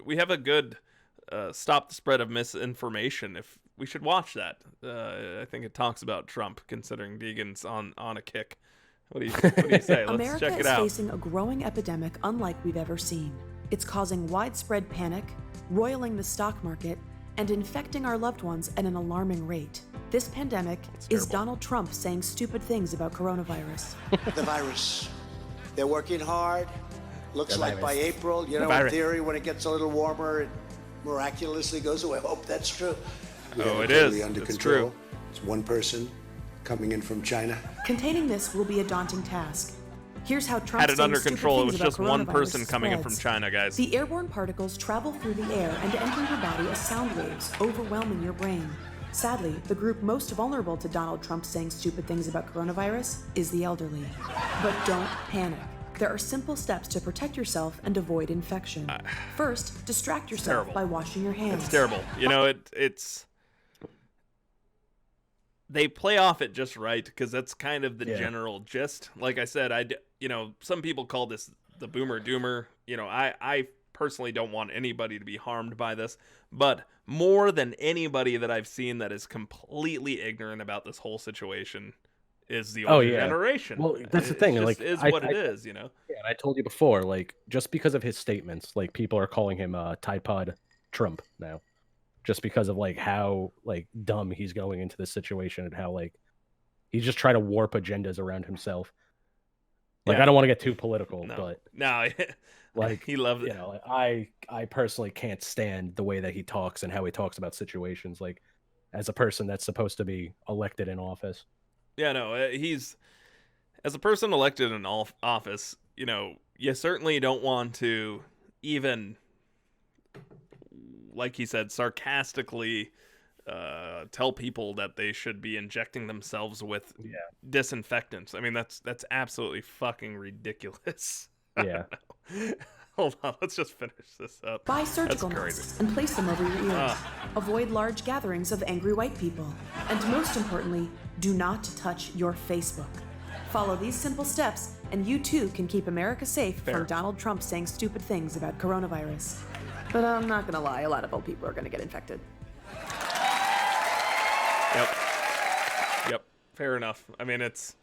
we have a good stop the spread of misinformation. If we should watch that, I think it talks about Trump considering Deegan's on a kick. What do you say? Let's America check it is out. facing a growing epidemic unlike we've ever seen. It's causing widespread panic, roiling the stock market, and infecting our loved ones at an alarming rate. This pandemic is Donald Trump saying stupid things about coronavirus. The virus. They're working hard. Looks like by April, in theory, when it gets a little warmer, it miraculously goes away. I hope that's true. It is. It's true. It's one person coming in from China. Containing this will be a daunting task. Here's how Trump Had it saying under stupid control. It things was about just one coronavirus person coming in from spreads. China, guys. The airborne particles travel through the air and enter your body as sound waves, overwhelming your brain. Sadly, the group most vulnerable to Donald Trump saying stupid things about coronavirus is the elderly. But don't panic. There are simple steps to protect yourself and avoid infection. First, distract yourself by washing your hands. It's terrible. It's they play off it just right because that's kind of the general gist. Like I said, some people call this the boomer doomer. I personally don't want anybody to be harmed by this, but more than anybody that I've seen that is completely ignorant about this whole situation is the older generation. Well, that's the thing. Like, is what it is. Yeah, and I told you before, like, just because of his statements, like, people are calling him Tide Pod Trump now, just because of like how like dumb he's going into this situation and how like he's just trying to warp agendas around himself. Like, I don't want to get too political, but no, like he loved it. Like, I personally can't stand the way that he talks and how he talks about situations. Like, as a person that's supposed to be elected in office. Yeah, no, he's as a person elected in office. You certainly don't want to even, like he said, sarcastically tell people that they should be injecting themselves with disinfectants. I mean, that's absolutely fucking ridiculous. Yeah. Hold on, let's just finish this up. Buy surgical masks and place them over your ears. Avoid large gatherings of angry white people. And most importantly, do not touch your Facebook. Follow these simple steps, and you too can keep America safe from Donald Trump saying stupid things about coronavirus. But I'm not gonna lie, a lot of old people are gonna get infected. Yep. Fair enough. I mean, it's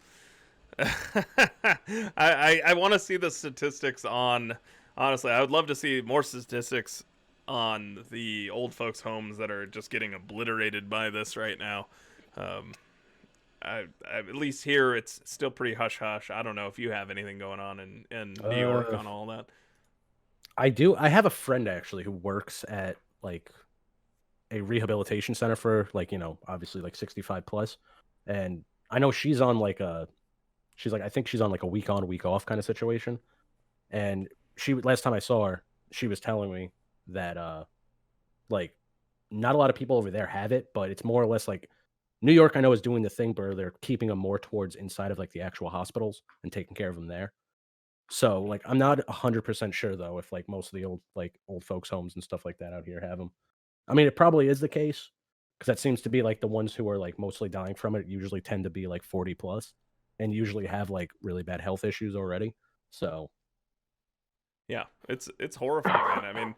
I want to see the statistics on. Honestly, I would love to see more statistics on the old folks' homes that are just getting obliterated by this right now. At least here, it's still pretty hush-hush. I don't know if you have anything going on in New York on all that. I do. I have a friend actually who works at like a rehabilitation center for like, obviously like 65 plus. And I know she's on like I think she's on like a week on, week off kind of situation. And last time I saw her, she was telling me that like not a lot of people over there have it, but it's more or less like New York, I know, is doing the thing where they're keeping them more towards inside of like the actual hospitals and taking care of them there. So like I'm not 100% sure though if like most of the old folks homes and stuff like that out here have them. I mean, it probably is the case because that seems to be like the ones who are like mostly dying from it usually tend to be like 40 plus and usually have like really bad health issues already. So yeah, it's horrifying, man. I mean,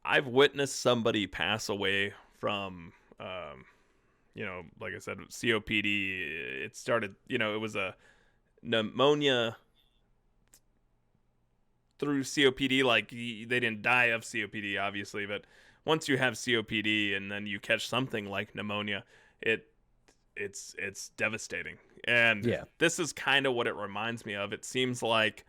I've witnessed somebody pass away from like I said, COPD. It started, it was a pneumonia through COPD. Like they didn't die of COPD, obviously, but once you have COPD and then you catch something like pneumonia, it's devastating. And this is kind of what it reminds me of. It seems like,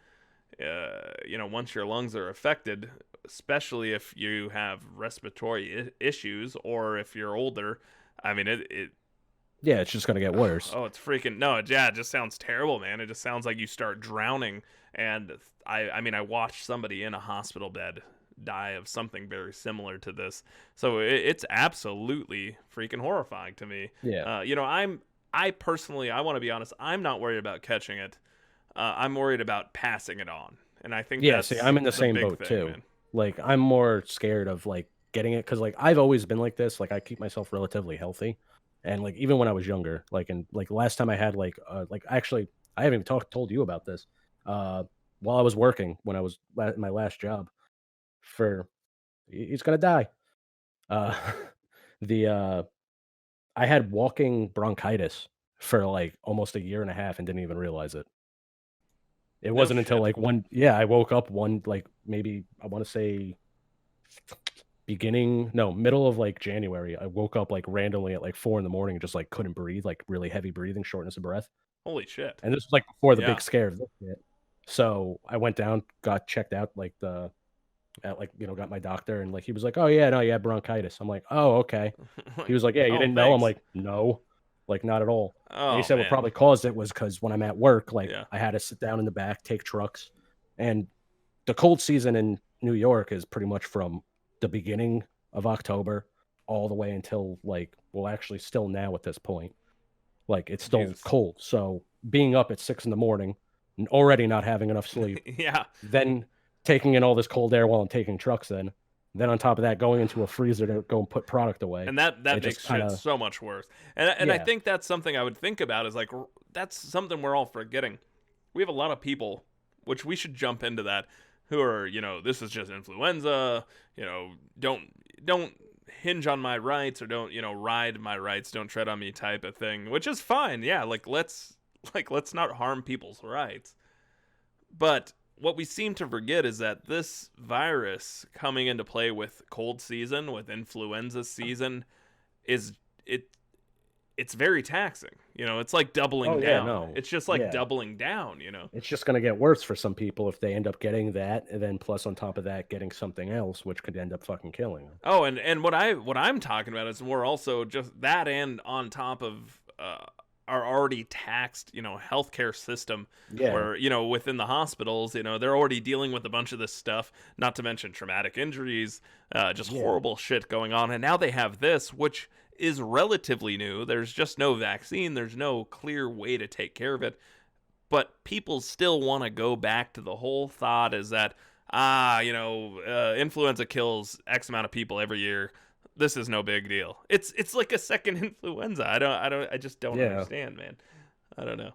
once your lungs are affected, especially if you have respiratory issues or if you're older, I mean, it's just going to get worse. Oh, it's freaking, no, it just sounds terrible, man. It just sounds like you start drowning. And I mean, I watched somebody in a hospital bed die of something very similar to this. So it's absolutely freaking horrifying to me. Yeah. I personally, I want to be honest, I'm not worried about catching it. I'm worried about passing it on. And I think see, I'm in the same boat thing, too. Man. Like, I'm more scared of like getting it because like I've always been like this. Like, I keep myself relatively healthy. And like even when I was younger, like last time I had like actually I haven't even told you about this. While I was working when I was at my last job, for he's gonna die. Uh, the I had walking bronchitis for like almost a year and a half and didn't even realize it. It No wasn't until shit. like yeah, I woke up like maybe I want to say middle of like January. I woke up like randomly at like 4 in the morning and just like couldn't breathe, like really heavy breathing, shortness of breath. Holy shit. And this was like before the Yeah. big scare of this shit. So I went down, got checked out, got my doctor, and like he was like, "Oh yeah, no, you had bronchitis." I'm like, "Oh okay." He Like, was like, "Yeah, you oh, didn't know?" I'm thanks. like, "No, like not at all." And he Oh said what man. probably caused it was because when I'm at work, like Yeah. I had to sit down in the back, take trucks, and the cold season in New York is pretty much from the beginning of October all the way until like, well, actually, still now at this point, like it's still Jesus. cold. So being up at 6 in the morning and already not having enough sleep, Yeah. then taking in all this cold air while I'm taking trucks in, then on top of that, going into a freezer to go and put product away. And that It just makes kind shit of, so much worse. And I yeah, think that's something I would think about is like that's something we're all forgetting. We have a lot of people, which we should jump into that, who are, this is just influenza, don't hinge on my rights or don't, ride my rights, don't tread on me type of thing, which is fine. Yeah, let's not harm people's rights. But what we seem to forget is that this virus coming into play with cold season, with influenza season, is it it's very taxing. It's like doubling oh yeah, down. no, It's just like yeah. doubling down. It's just going to get worse for some people if they end up getting that, and then plus on top of that, getting something else, which could end up fucking killing them. Oh, and what I'm talking about is more also just that, and on top of our already taxed, healthcare system, Yeah, where within the hospitals, they're already dealing with a bunch of this stuff. Not to mention traumatic injuries, just yeah. horrible shit going on, and now they have this, which is relatively new. There's just no vaccine. There's no clear way to take care of it. But people still want to go back to the whole thought is that influenza kills X amount of people every year. This is no big deal. It's like a second influenza. I just don't Yeah. understand, man. I don't know.